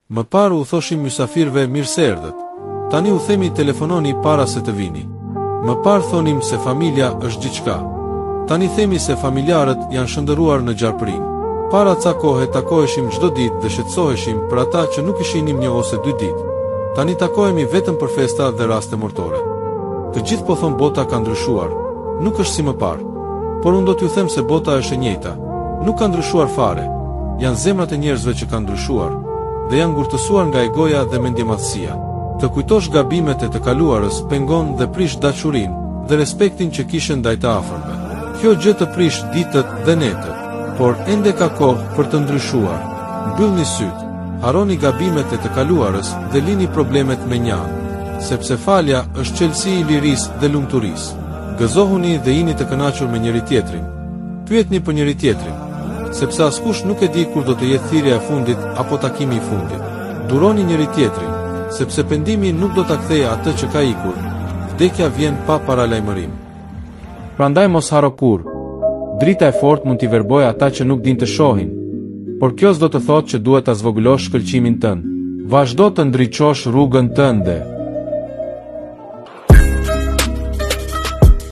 Më parë u thoshim mysafirëve mirë se erdhët. Tani u themi telefononi para se të vini. Më parë thonim se familja është gjithçka. Tani themi se familjarët janë shëndëruar në gjarpërinë. Para ca kohe takoheshim çdo ditë dhe shqetësoheshim për ata që nuk ishinim 1 ose 2 ditë. Tani takohemi vetëm për festa dhe raste mortore. Të gjithë po thon bota ka ndryshuar. Nuk është si më parë. Por unë do t'ju them se bota është e njëjta. Nuk ka ndryshuar fare. Janë zemrat e njerëzve që kanë ndryshuar dhe janë ngurtësuar nga egoja dhe mendjemadhësia. Të kujtosh gabimet e të kaluarës pengon dhe prish dashurinë dhe respektin që kishin ndaj të afërmve. Kjo gjë të prish ditët dhe netët, por ende ka kohë për të ndryshuar. Mbyllni sytë, harroni gabimet e të kaluarës dhe lini problemet me një anë, sepse falja është çelësi i lirisë dhe lumturisë. Gëzohuni dhe jini të kënaqur me njëri tjetrin. Pyetni për njëri tjetrin, sepse askush nuk e di kur do të jetë thirrja e fundit apo takimi i fundit. Duroni njëri tjetrin, sepse pendimi nuk do ta kthejë atë që ka ikur. Vdekja vjen pa paralajmërim. Prandaj mos harro kurrë. Drita e fortë mund t'i verbojë ata që nuk din të shohin, por kjo s'do të thotë që duhet ta zvogëlosh shkëlqimin tënd. Vazhdo të ndriçosh rrugën tënde.